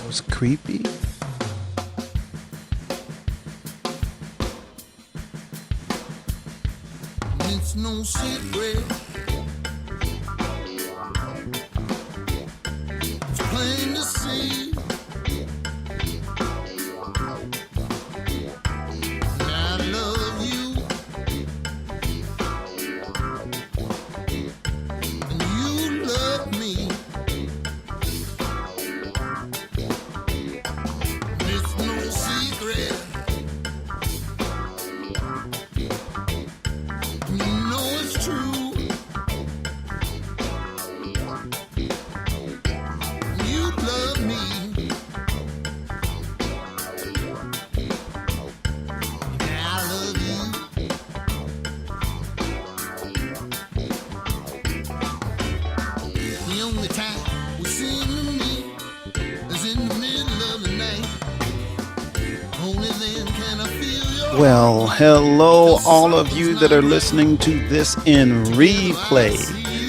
was creepy. It's no secret. It's plain to see. I love you, and you love me. It's no secret. You know it's true. You love me. And I love you. The only time we seem to meet is in the middle of the night. Only then can I feel your Well, hello, all of you that are listening to this in replay.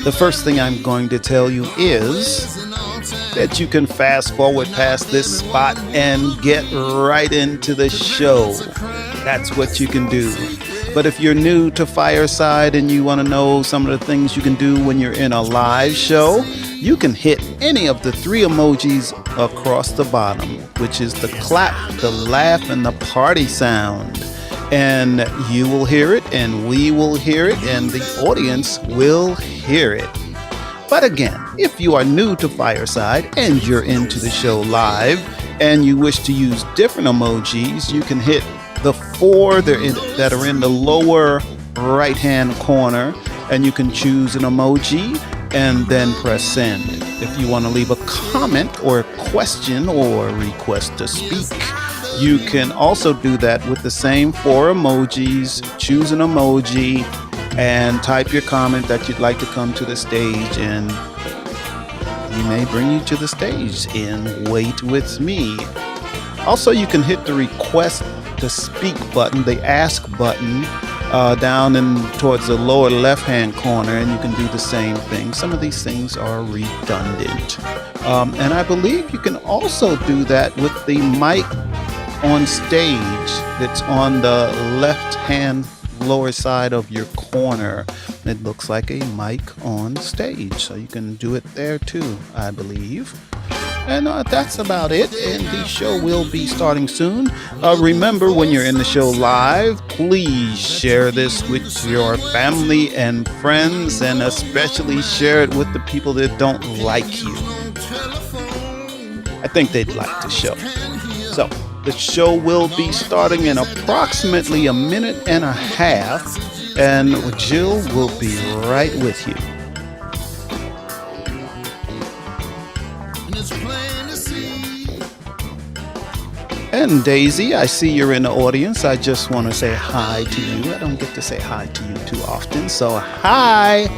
The first thing I'm going to tell you is that you can fast forward past this spot and get right into the show. That's what you can do. But if you're new to Fireside and you want to know some of the things you can do when you're in a live show, you can hit any of the three emojis across the bottom, which is the clap, the laugh, and the party sound. And you will hear it, and we will hear it, and the audience will hear it. But again, if you are new to Fireside and you're into the show live and you wish to use different emojis, you can hit the four that are in the lower right-hand corner, and you can choose an emoji and then press send. If you want to leave a comment or a question or request to speak, you can also do that with the same four emojis. Choose an emoji and type your comment that you'd like to come to the stage, and we may bring you to the stage in Wait With Me. Also, you can hit the request to speak button, the ask button, down towards the lower left-hand corner, and you can do the same thing. Some of these things are redundant. And I believe you can also do that with the mic on stage that's on the left-hand lower side of your corner. It looks like a mic on stage, so you can do it there too, I believe. And that's about it, and the show will be starting soon. Remember, when you're in the show live, please share this with your family and friends, and especially share it with the people that don't like you. I think they'd like the show. So, the show will be starting in approximately a minute and a half, and Jill will be right with you. And Daisy, I see you're in the audience. I just want to say hi to you. I don't get to say hi to you too often, so hi!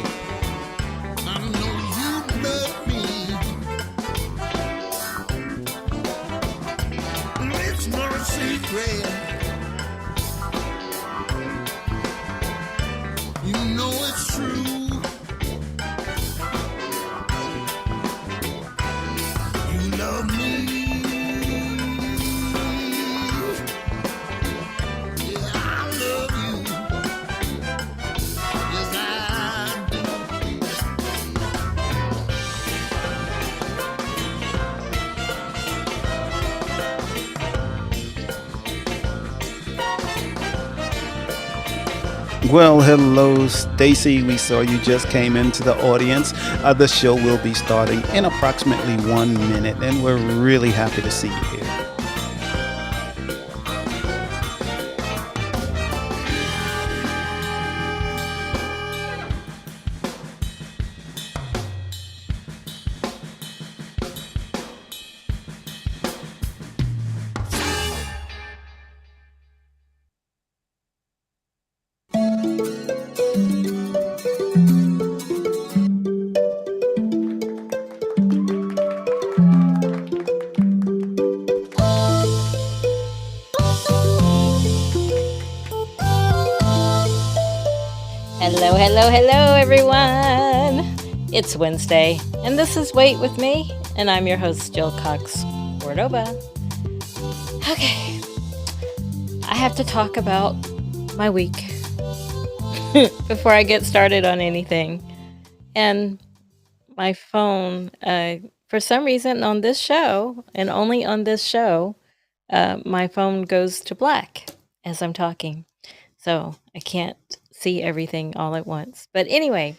Well, hello, Stacy. We saw you just came into the audience. The show will be starting in approximately 1 minute, and we're really happy to see you here. Hello, everyone. It's Wednesday, and this is Wait With Me, and I'm your host, Jill Cox. Cordova. Okay, I have to talk about my week before I get started on anything. And my phone, for some reason on this show, and only on this show, my phone goes to black as I'm talking. So I can't see everything all at once. But anyway,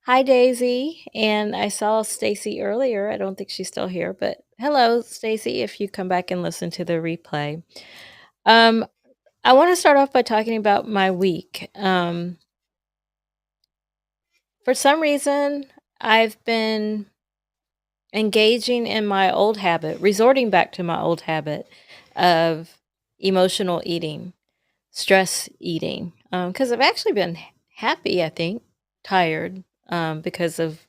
hi Daisy, and I saw Stacy earlier. I don't think she's still here, but hello Stacy if you come back and listen to the replay. Um I want to start off by talking about my week. For some reason, I've been engaging in my old habit, resorting back to my old habit of emotional eating, stress eating, because I've actually been happy, I think, tired because of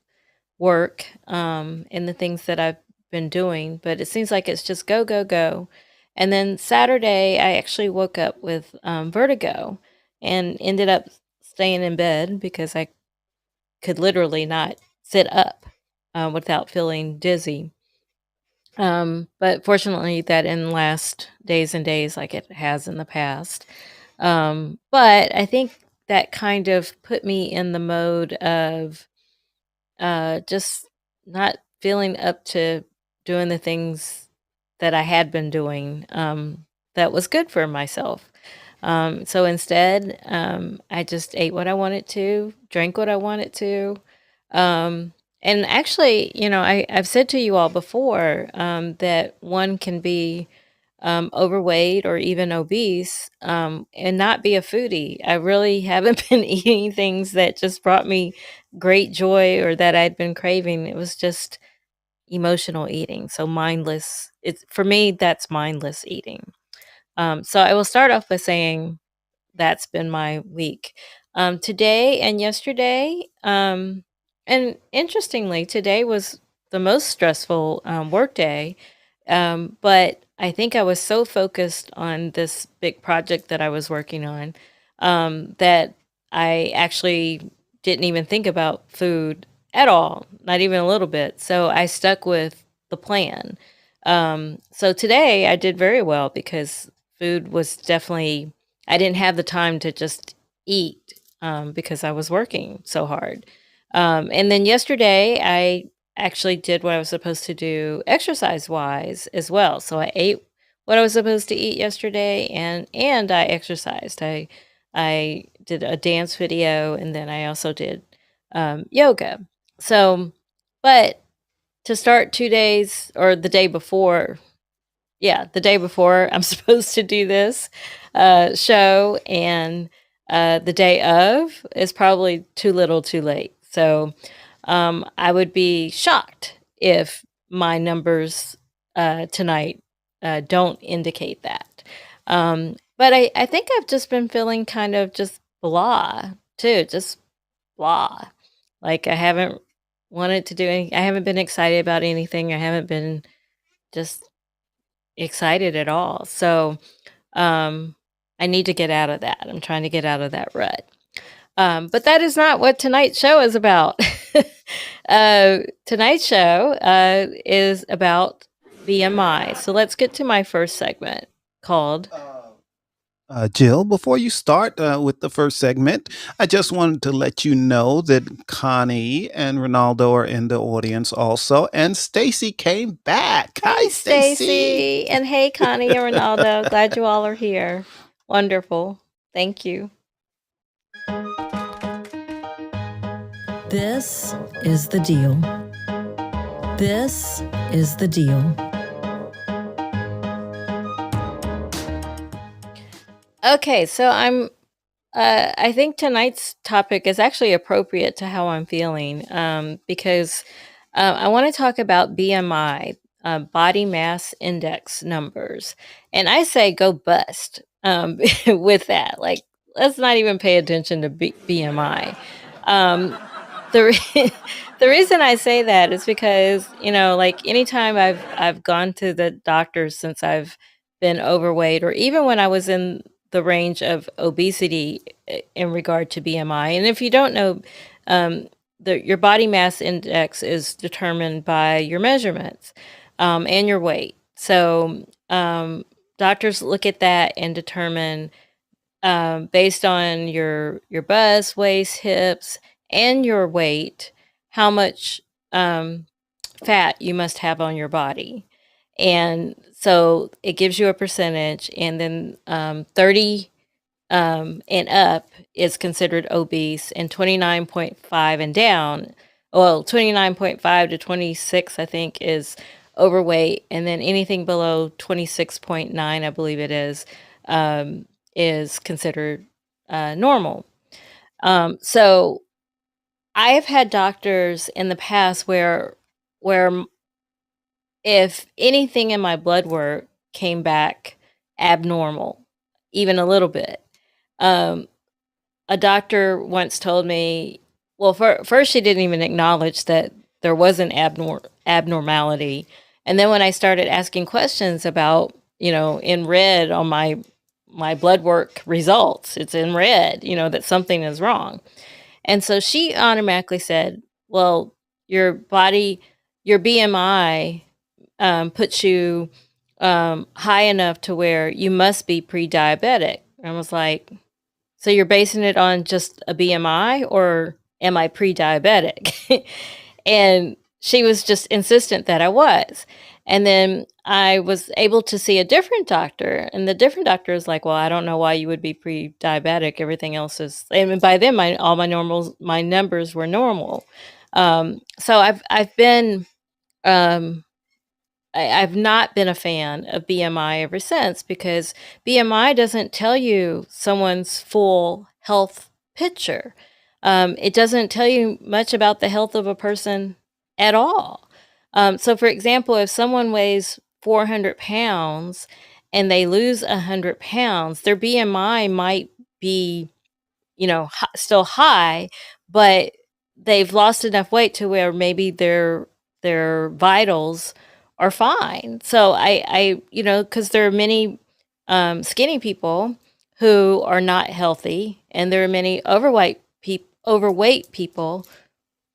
work and the things that I've been doing, but it seems like it's just go, go, go. And then Saturday, I actually woke up with vertigo and ended up staying in bed because I could literally not sit up without feeling dizzy. But fortunately, that didn't last days and days like it has in the past. But I think that kind of put me in the mode of just not feeling up to doing the things that I had been doing that was good for myself. So instead, I just ate what I wanted to, drank what I wanted to. And actually, I've said to you all before that one can be overweight or even obese and not be a foodie. I really haven't been eating things that just brought me great joy or that I'd been craving. It was just emotional eating. So mindless. It's for me, that's mindless eating. So I will start off by saying that's been my week. Today and yesterday, and interestingly, today was the most stressful work day. But I think I was so focused on this big project that I was working on that I actually didn't even think about food at all, not even a little bit. So I stuck with the plan. So today I did very well because food was definitely, I didn't have the time to just eat because I was working so hard. And then yesterday I actually did what I was supposed to do exercise wise as well. So I ate what I was supposed to eat yesterday and I exercised. I did a dance video and then I also did yoga. So, but to start 2 days or the day before, yeah, the day before I'm supposed to do this show, and the day of is probably too little too late. So I would be shocked if my numbers tonight don't indicate that. But I think I've just been feeling kind of just blah too, just blah. Like I haven't wanted to do any, I haven't been excited about anything. I haven't been just excited at all. So um, I need to get out of that. I'm trying to get out of that rut. But that is not what tonight's show is about. Tonight's show is about BMI. So let's get to my first segment called Jill, before you start with the first segment, I just wanted to let you know that Connie and Ronaldo are in the audience also, and Stacy came back. Hi, Hey Stacy. Stacy and hey Connie and Ronaldo. Glad you all are here. Wonderful. Thank you. This is the deal. This is the deal. Okay, so I think tonight's topic is actually appropriate to how I'm feeling because I want to talk about BMI, body mass index numbers. And I say go bust with that. Like, let's not even pay attention to BMI. Um, the the reason I say that is because like anytime I've gone to the doctor since I've been overweight, or even when I was in the range of obesity in regard to BMI. And if you don't know, your body mass index is determined by your measurements and your weight. So doctors look at that and determine, based on your bust, waist, hips, and your weight, how much fat you must have on your body. And so it gives you a percentage, and then 30 and up is considered obese, and 29.5 and down, well, 29.5 to 26, I think, is overweight, and then anything below 26.9, I believe it is considered normal. So I have had doctors in the past where if anything in my blood work came back abnormal, even a little bit, um, a doctor once told me, well, first she didn't even acknowledge that there was an abnormality, and then when I started asking questions about, in red on my blood work results, it's in red, that something is wrong. And so she automatically said, well, your body, your BMI puts you high enough to where you must be pre-diabetic. And I was like, so you're basing it on just a BMI, or am I pre-diabetic? And she was just insistent that I was. And then I was able to see a different doctor, and the different doctor is like, well, I don't know why you would be pre-diabetic. Everything else is, and by then all my numbers were normal. So I've been, I've not been a fan of BMI ever since, because BMI doesn't tell you someone's full health picture. It doesn't tell you much about the health of a person at all. So, for example, if someone weighs 400 pounds and they lose 100 pounds, their BMI might be, still high, but they've lost enough weight to where maybe their vitals are fine. So because there are many skinny people who are not healthy, and there are many overweight people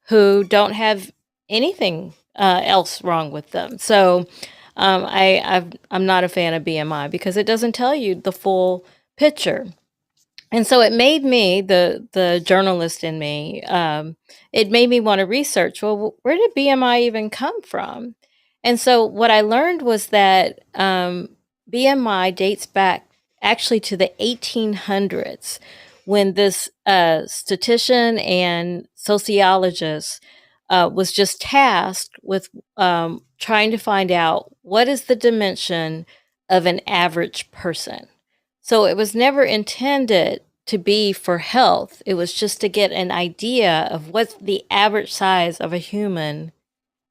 who don't have anything else wrong with them. So I'm not a fan of BMI because it doesn't tell you the full picture. And so it made me, the journalist in me, it made me want to research, well, where did BMI even come from? And so what I learned was that BMI dates back actually to the 1800s, when this statistician and sociologist was just tasked with trying to find out what is the dimension of an average person. So it was never intended to be for health. It was just to get an idea of what the average size of a human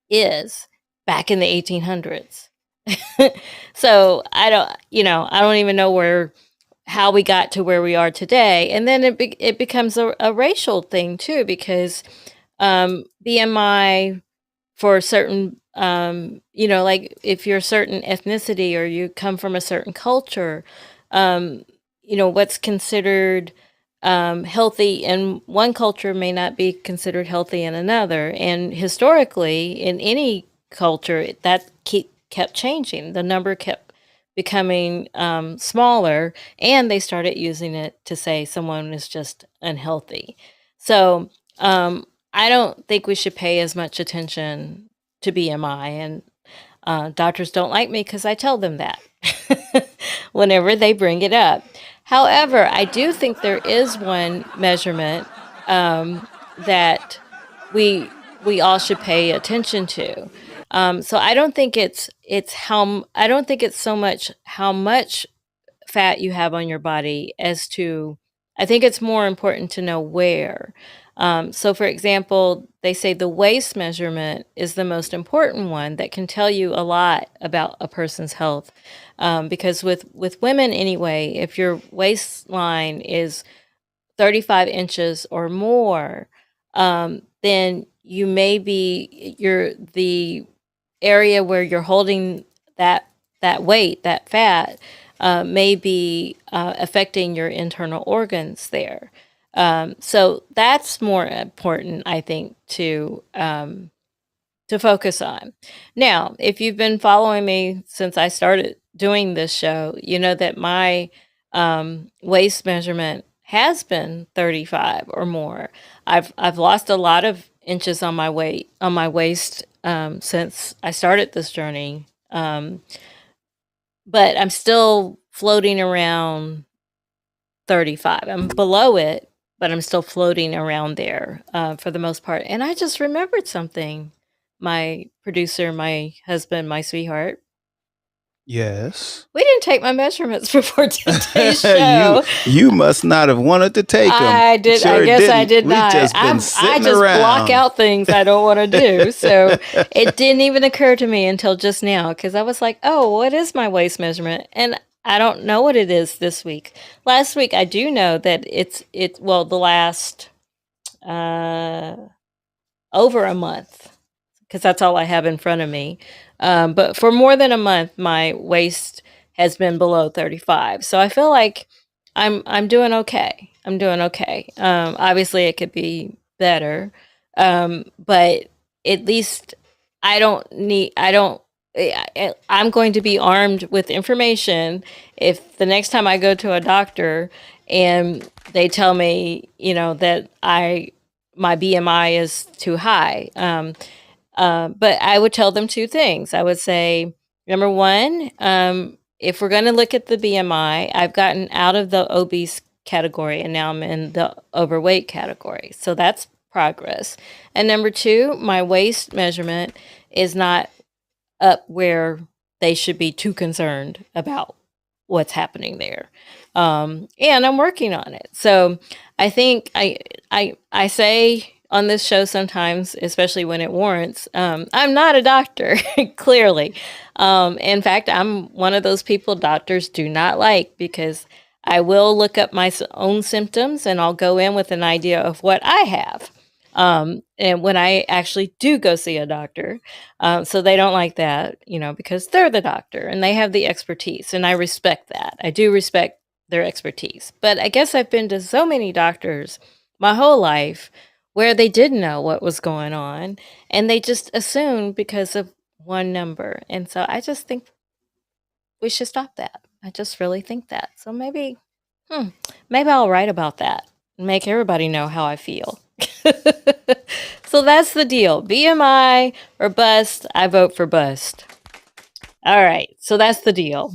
is back in the 1800s. So I don't even know how we got to where we are today. And then it becomes a racial thing too, because BMI for certain, like if you're a certain ethnicity or you come from a certain culture, what's considered healthy in one culture may not be considered healthy in another. And historically, in any culture, that kept changing. The number kept becoming smaller, and they started using it to say someone is just unhealthy. So I don't think we should pay as much attention to BMI, and doctors don't like me because I tell them that whenever they bring it up. However, I do think there is one measurement that we all should pay attention to. So I don't think I don't think it's so much how much fat you have on your body as to, I think it's more important to know where. So, for example, they say the waist measurement is the most important one that can tell you a lot about a person's health. Because with women anyway, if your waistline is 35 inches or more, then you may be the area where you're holding that weight, that fat, may be affecting your internal organs there. So that's more important, I think, to to focus on. Now, if you've been following me since I started doing this show, you know that my waist measurement has been 35 or more. I've lost a lot of inches on my waist since I started this journey, but I'm still floating around 35. I'm below it, but I'm still floating around there for the most part. And I just remembered something. My producer, my husband, my sweetheart, Yes. we didn't take my measurements before today's you show. you must not have wanted to take them. I did. I guess I did We not. just been I sitting just block around. out things I don't want to do. So it didn't even occur to me until just now because I was like, "Oh, what is my waist measurement?" And I don't know what it is this week. Last week, I do know that well, the last over a month because that's all I have in front of me. But for more than a month, my waist has been below 35. So I feel like I'm doing okay. I'm doing okay. Obviously, it could be better, but at least I don't need. I don't. I'm going to be armed with information if the next time I go to a doctor and they tell me, that my BMI is too high. But I would tell them two things. I would say, number one, if we're going to look at the BMI, I've gotten out of the obese category and now I'm in the overweight category. So that's progress. And number two, my waist measurement is not up where they should be too concerned about what's happening there. And I'm working on it. So I think I say on this show sometimes, especially when it warrants, I'm not a doctor, clearly. In fact, I'm one of those people doctors do not like because I will look up my own symptoms and I'll go in with an idea of what I have. And when I actually do go see a doctor, so they don't like that, because they're the doctor and they have the expertise. And I respect that. I do respect their expertise. But I guess I've been to so many doctors my whole life where they didn't know what was going on and they just assumed because of one number. And so I just think we should stop that. I just really think that. So maybe I'll write about that and make everybody know how I feel. So that's the deal. BMI or bust, I vote for bust. All right, so that's the deal.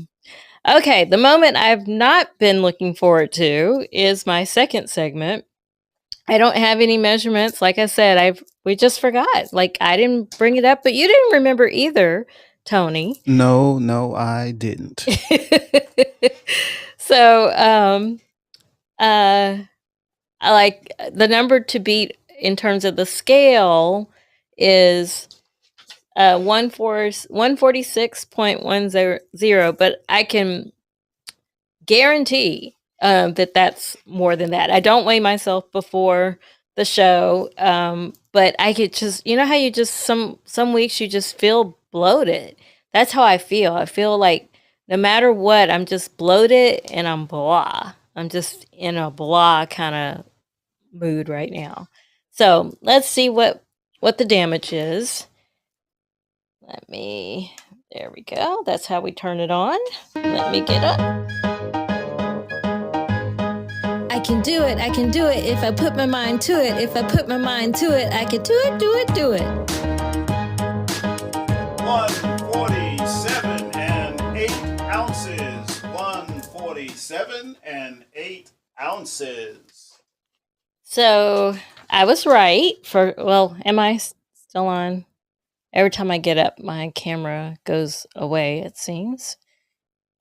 Okay, the moment I've not been looking forward to is my second segment. I don't have any measurements. Like I said, we just forgot. Like I didn't bring it up, but you didn't remember either, Tony. No, I didn't. So, I like the number to beat in terms of the scale is 146.10, but I can guarantee that that's more than that. I don't weigh myself before the show, but I could just, how you just some weeks you just feel bloated. That's how I feel. I feel like no matter what, I'm just bloated and I'm blah. I'm just in a blah kind of mood right now. So let's see what the damage is. There we go. That's how we turn it on. Let me get up. I can do it. I can do it. If I put my mind to it. If I put my mind to it, I can do it, do it, do it. 147 and 8 ounces. 147 and 8 ounces. So I was right am I still on? Every time I get up, my camera goes away, it seems.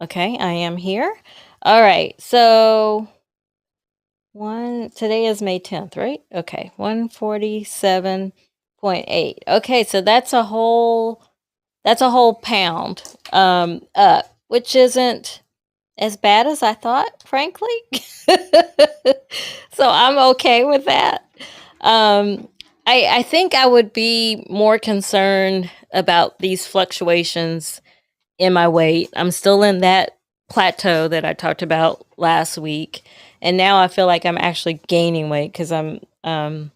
Okay, I am here. All right, so today is May 10th, right? Okay, 147.8. Okay, so that's a whole pound up, which isn't as bad as I thought, frankly. So I'm okay with that. I think I would be more concerned about these fluctuations in my weight. I'm still in that plateau that I talked about last week. And now I feel like I'm actually gaining weight because my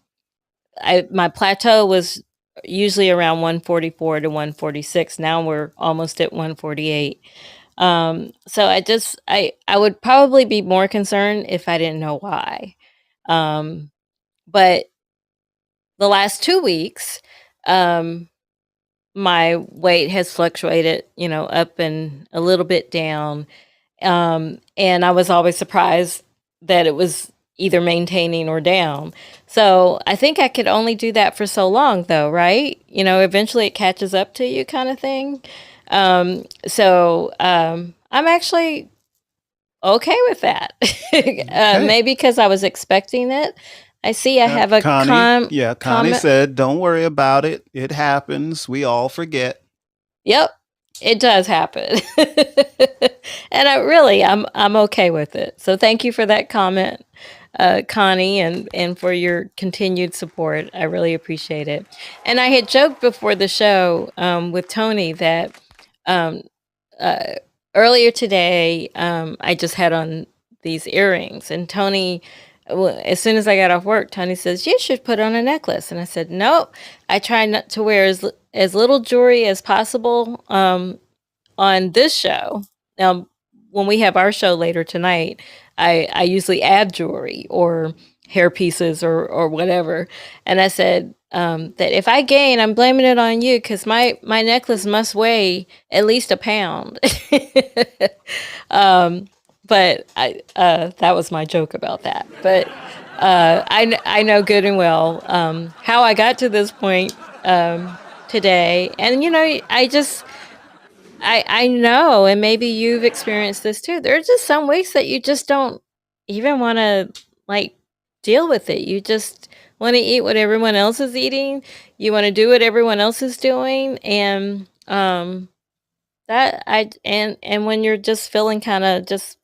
plateau was usually around 144 to 146. Now we're almost at 148. So I would probably be more concerned if I didn't know why. But the last 2 weeks, my weight has fluctuated, up and a little bit down. And I was always surprised that it was either maintaining or down. So I think I could only do that for so long, though, right? Eventually it catches up to you, kind of thing. I'm actually okay with that. Okay. Maybe because I was expecting it. I see I have a Connie comment. said, don't worry about it. It happens. We all forget. Yep, it does happen. And I'm okay with it. So thank you for that comment, Connie, and for your continued support. I really appreciate it. And I had joked before the show with Tony that um, earlier today I just had on these earrings, and Tony, as soon as I got off work, Tony says, "You should put on a necklace." And I said, "Nope, I try not to wear as little jewelry as possible on this show." Now, when we have our show later tonight, I usually add jewelry or hair pieces or whatever. And I said that if I gain, I'm blaming it on you, because my necklace must weigh at least a pound. But that was my joke about that. But I know good and well how I got to this point today. And, I know, and maybe you've experienced this too. There are just some weeks that you just don't even want to like deal with it. You just want to eat what everyone else is eating. You want to do what everyone else is doing, and and when you're just feeling kind of just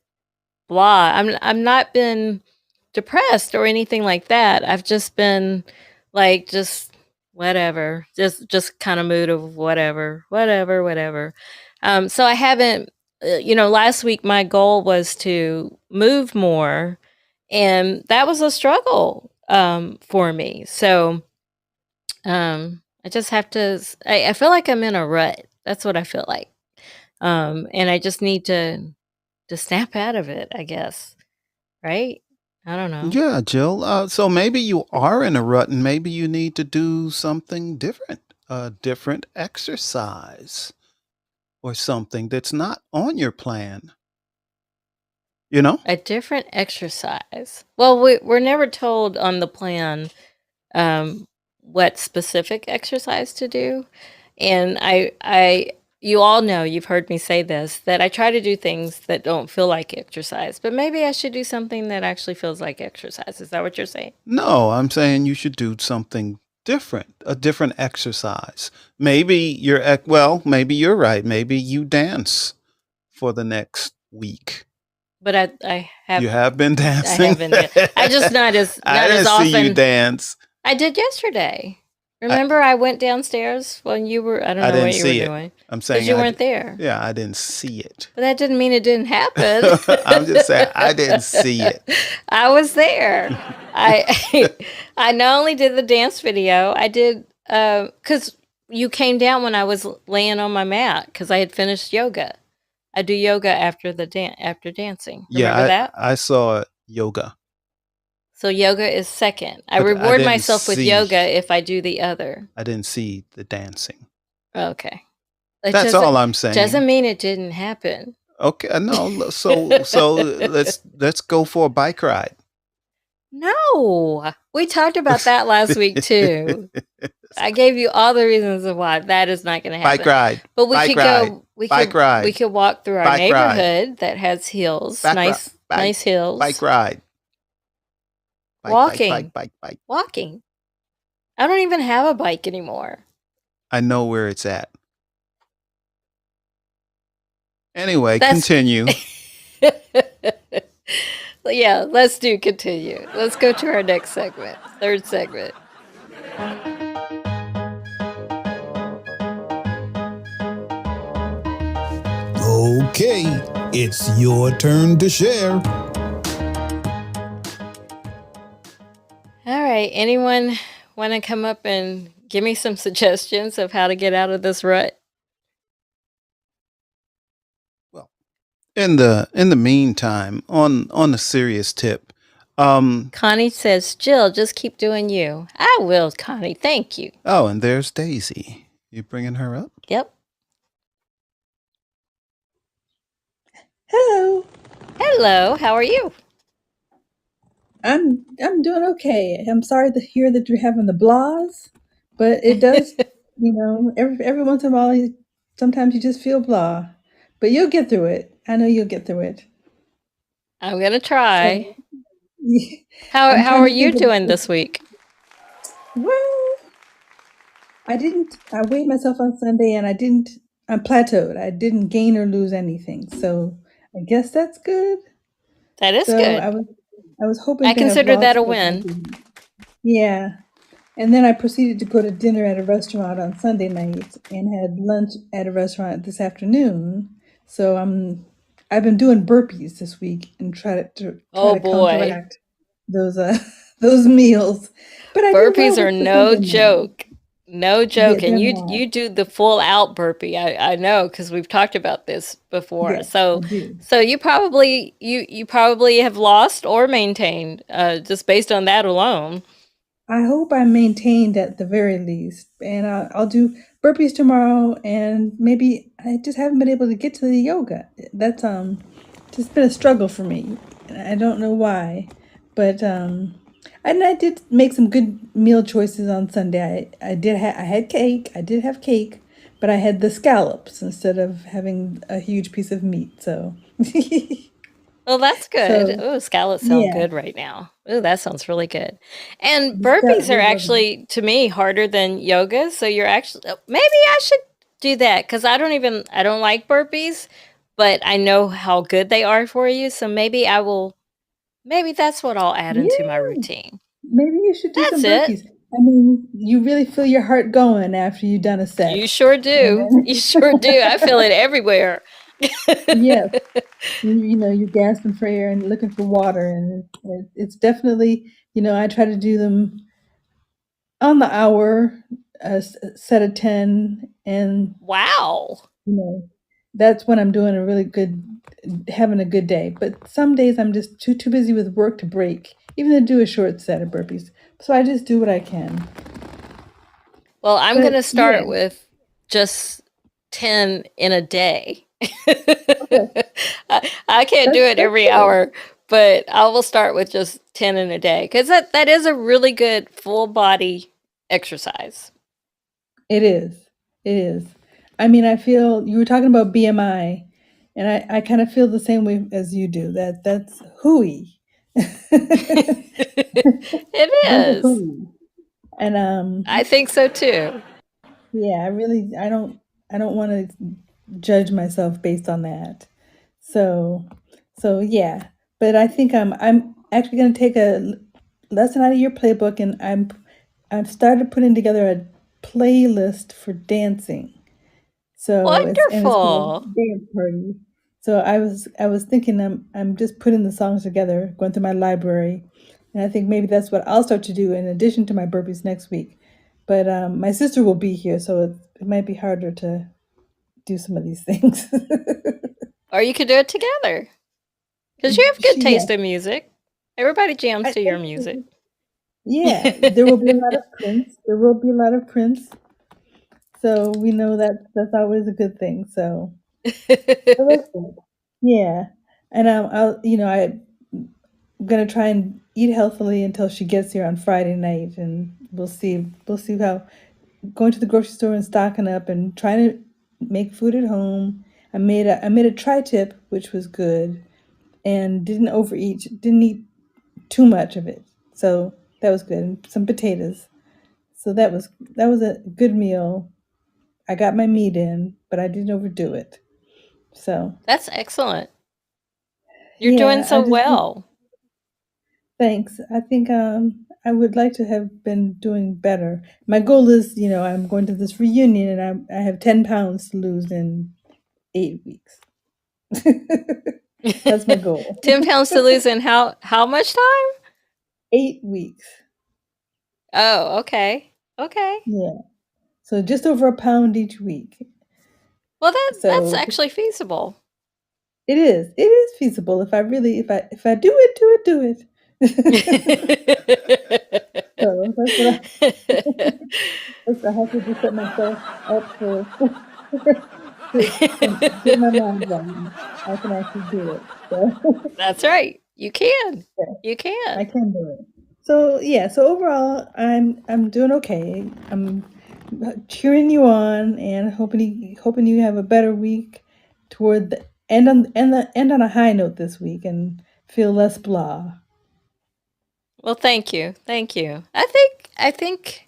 blah. I'm not been depressed or anything like that. I've just been like just whatever, just kind of mood of whatever. So I haven't. Last week my goal was to move more, and that was a struggle for me. So I just have to. I feel like I'm in a rut. That's what I feel like, and I just need to snap out of it, I guess. Right? I don't know. Yeah, Jill. So maybe you are in a rut and maybe you need to do something different, a different exercise or something that's not on your plan. A different exercise. Well, we're never told on the plan what specific exercise to do. And you all know, you've heard me say this, that I try to do things that don't feel like exercise, but maybe I should do something that actually feels like exercise. Is that what you're saying? No, I'm saying you should do something different, a different exercise. Maybe maybe you're right. Maybe you dance for the next week. But I have. You have been I dancing. have been. I just not as I didn't often. see you dance. I did yesterday. Remember, I went downstairs when you were. I don't know didn't what you see were it. doing. I'm saying Because you weren't there. Yeah, I didn't see it. But that didn't mean it didn't happen. I'm just saying I didn't see it. I was there. I not only did the dance video, I did because you came down when I was laying on my mat because I had finished yoga. I do yoga after after dancing. Remember that? I saw yoga. So yoga is second. I But I reward didn't myself with see- yoga if I do the other. I didn't see the dancing. Okay. It That's doesn't- all I'm saying. Doesn't mean it didn't happen. Okay, no. So let's go for a bike ride. No, we talked about that last week too. I gave you all the reasons of why that is not going to happen. Bike ride. But we Bike could ride. go. We Bike could. ride. We could walk through our Bike ride. neighborhood that has hills. Bike nice, ride. nice hills. Bike ride. Bike, Walking. Bike. Walking. I don't even have a bike anymore. I know where it's at. Anyway, That's- continue. Yeah, let's continue. Let's go to our next segment, third segment. Okay, it's your turn to share. All right. Anyone want to come up and give me some suggestions of how to get out of this rut. Well, in the meantime, on a serious tip, Connie says, Jill, just keep doing you. I will, Connie. Thank you. oh, and there's Daisy. You bringing her up? Yep. Hello. Hello. How are you? I'm doing okay. I'm sorry to hear that you're having the blahs, but it does, every once in a while, sometimes you just feel blah, but you'll get through it. I know you'll get through it. I'm gonna try. So How I'm how trying are to you think of, doing this week? well, I weighed myself on Sunday and I plateaued. I didn't gain or lose anything. So I guess that's good. That is So good. I was hoping I to have consider that lost a what I win. didn't. Yeah. And then I proceeded to go to dinner at a restaurant on Sunday night and had lunch at a restaurant this afternoon. So I've been doing burpees this week and try Oh to boy. counteract those those meals. But I did Burpees well are with the no Sunday meal. joke. No Yeah, joke. And they're you not. you do the full out burpee. I know because we've talked about this before. Yes, I So do. so you probably have lost or maintained just based on that alone. I hope I maintained at the very least, and I'll do burpees tomorrow. And maybe I just haven't been able to get to the yoga. That's just been a struggle for me. And I don't know why, but and I did make some good meal choices on Sunday. I had cake. I did have cake, but I had the scallops instead of having a huge piece of meat. So Well, that's good. so Oh, scallops sound yeah, good right now. Oh, that sounds really good. And the scallop burpees are they were. actually, to me, harder than yoga. So you're actually, maybe I should do that because I don't like burpees, but I know how good they are for you. So maybe that's what I'll add into my Yeah. routine. Maybe you should do That's some it. burpees. I mean, you really feel your heart going after you've done a You set. sure And do. You then, sure do. I feel it everywhere. yes, you're gasping for air and looking for water. And it's definitely, I try to do them on the hour, set of 10. And, Wow. you know, that's when I'm doing a really good, having a good day. But some days I'm just too busy with work to break, even to do a short set of burpees. So I just do what I can. Well, I'm going to But yeah, start with just 10 in a day. okay. I can't do it That's every good. hour, but I will start with just 10 in a day because that is a really good full body exercise. It is. It is. I mean, I feel you were talking about BMI, and I kind of feel the same way as you do. That's hooey. It Those are is. hooey. And I think so too. yeah, I don't want to judge myself based on that. So yeah. But I think I'm actually going to take a lesson out of your playbook, and I've started putting together a playlist for dancing. So it's called Wonderful. Dance Party. So I was thinking I'm just putting the songs together, going through my library, and I think maybe that's what I'll start to do in addition to my burpees next week. But my sister will be here, so it might be harder to do some of these things. Or you could do it together because you have good Yeah, taste in music. Everybody jams to your thank music. you. Yeah, there will be a lot of Prince. There will be a lot of Prince. So we know that that's always a good thing. So that's good. Yeah, and I'm gonna try and eat healthily until she gets here on Friday night, and we'll see how going to the grocery store and stocking up and trying to make food at home. I made a tri-tip, which was good, and didn't overeat, didn't eat too much of it, so that was good. And some potatoes, so that was a good meal. I got my meat in, but I didn't overdo it. So That's excellent. You're doing yeah, so well. thanks. I think I would like to have been doing better. My goal is, I'm going to this reunion and I have 10 pounds to lose in 8 weeks. That's my goal. 10 pounds to lose in how much time? 8 weeks. Oh, okay. Okay. Yeah. So just over a pound each week. Well, that's So actually feasible. it is. It is feasible if I really if I do it, do it, do it. So that's what I have to just set myself up for to get my mind right. I can actually do it. So That's right. You can. yeah, You I can. can do it. So yeah, so overall I'm doing okay. I'm cheering you on and hoping you have a better week toward the end on a high note this week and feel less blah. Well, thank you. Thank you. I think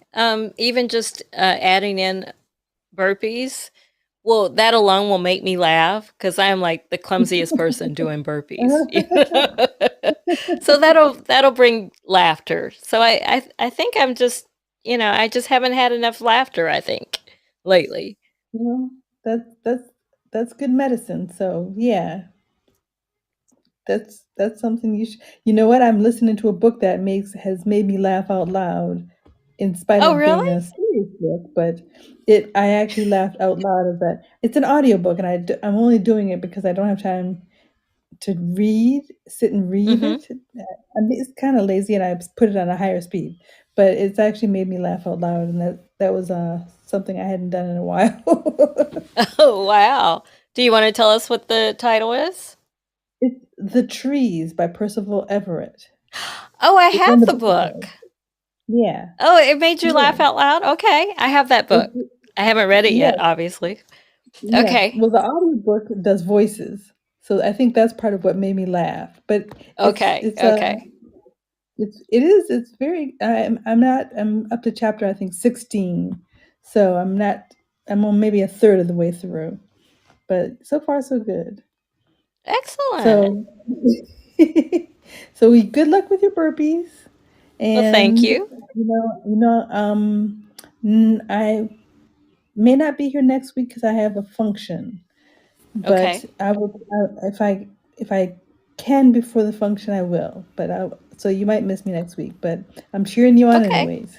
even just adding in burpees, well, that alone will make me laugh because I am like the clumsiest person doing burpees. So that'll bring laughter. So I think I'm just, I just haven't had enough laughter, I think, lately. Well, that's good medicine. So yeah, that's something you know what? I'm listening to a book that makes has made me laugh out loud, in spite Oh, of being really? a serious book. But I actually laughed out loud at that. It's an audiobook, and I'm only doing it because I don't have time to sit and read Mhm. it. I'm it's kind of lazy, and I put it on a higher speed. But it's actually made me laugh out loud, and that was something I hadn't done in a while. Oh, wow. Do you wanna tell us what the title is? It's The Trees by Percival Everett. Oh, I It's have on the the book book. shelf. Yeah, Oh, it made you yeah. laugh out loud? Okay, I have that book. It, I haven't read it yet, yes, obviously. yes. Okay. Well, the audiobook does voices, so I think that's part of what made me laugh. But it's Okay, it's okay. it's very. I'm up to chapter I think 16, so I'm not. I'm on maybe a third of the way through, but so far so good. Excellent. So, so we good luck with your burpees, Well, thank and you. I may not be here next week because I have a function, but Okay. I will if I can before the function I will. But so you might miss me next week, but I'm cheering you on Okay. anyways.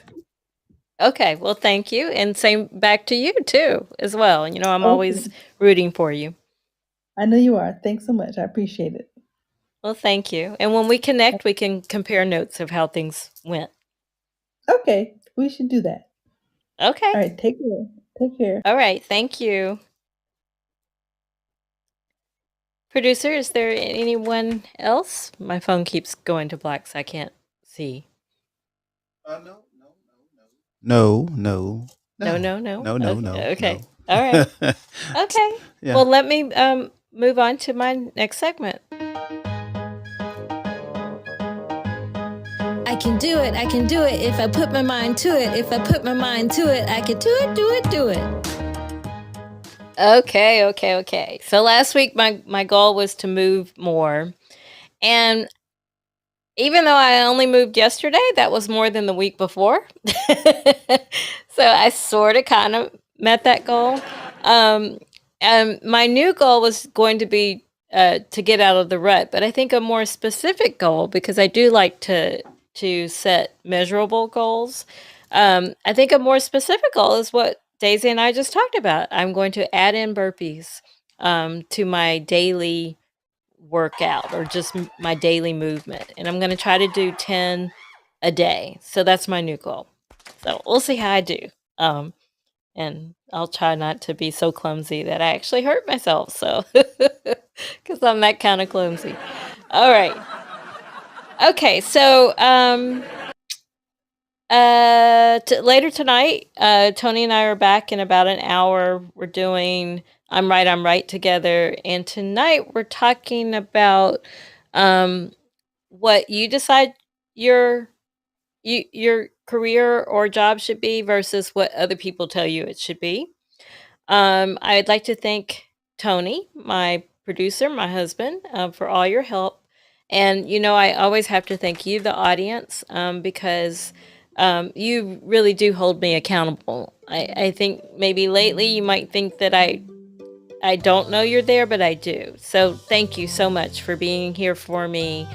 Okay. Well, thank you. And same back to you too, as well. I'm always Okay, rooting for you. I know you are. Thanks so much. I appreciate it. Well, thank you. And when we connect, we can compare notes of how things went. Okay, we should do that. Okay. All right, take care. Take care. All right. Thank you. Producer, is there anyone else? My phone keeps going to black, so I can't see. No, no, no, No, no, no, no. no, no, Okay. no, Okay. no. All right. Okay. Yeah. Well, let me move on to my next segment. I can do it. I can do it if I put my mind to it. If I put my mind to it, I can do it, do it, do it. Okay, okay, okay. So last week my goal was to move more. And even though I only moved yesterday, that was more than the week before. So I sort of kind of met that goal. Um, and my new goal was going to be to get out of the rut, but I think a more specific goal, because I do like to set measurable goals. I think a more specific goal is what Daisy and I just talked about. I'm going to add in burpees to my daily workout or just my daily movement. And I'm going to try to do 10 a day. So that's my new goal. So we'll see how I do. Um, and I'll try not to be so clumsy that I actually hurt myself. So, because I'm that kind of clumsy. All right. Okay. So, later tonight, Tony and I are back in about an hour. We're doing I'm Right together. And tonight we're talking about um, what you decide your your career or job should be versus what other people tell you it should be. I'd like to thank Tony, my producer, my husband, for all your help. And, I always have to thank you, the audience, because you really do hold me accountable. I think maybe lately you might think that I don't know you're there, but I do. So thank you so much for being here for me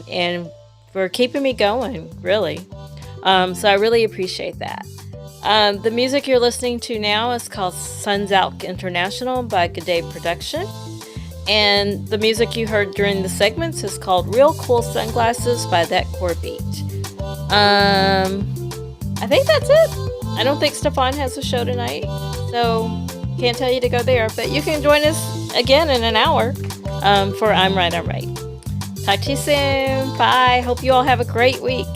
and for keeping me going, really. So I really appreciate that. The music you're listening to now is called Suns Out International by Good Day Production. And the music you heard during the segments is called Real Cool Sunglasses by That Core Beat. I think that's it. I don't think Stefan has a show tonight, so can't tell you to go there. But you can join us again in an hour for I'm Right, I'm Right. Talk to you soon. Bye. Hope you all have a great week.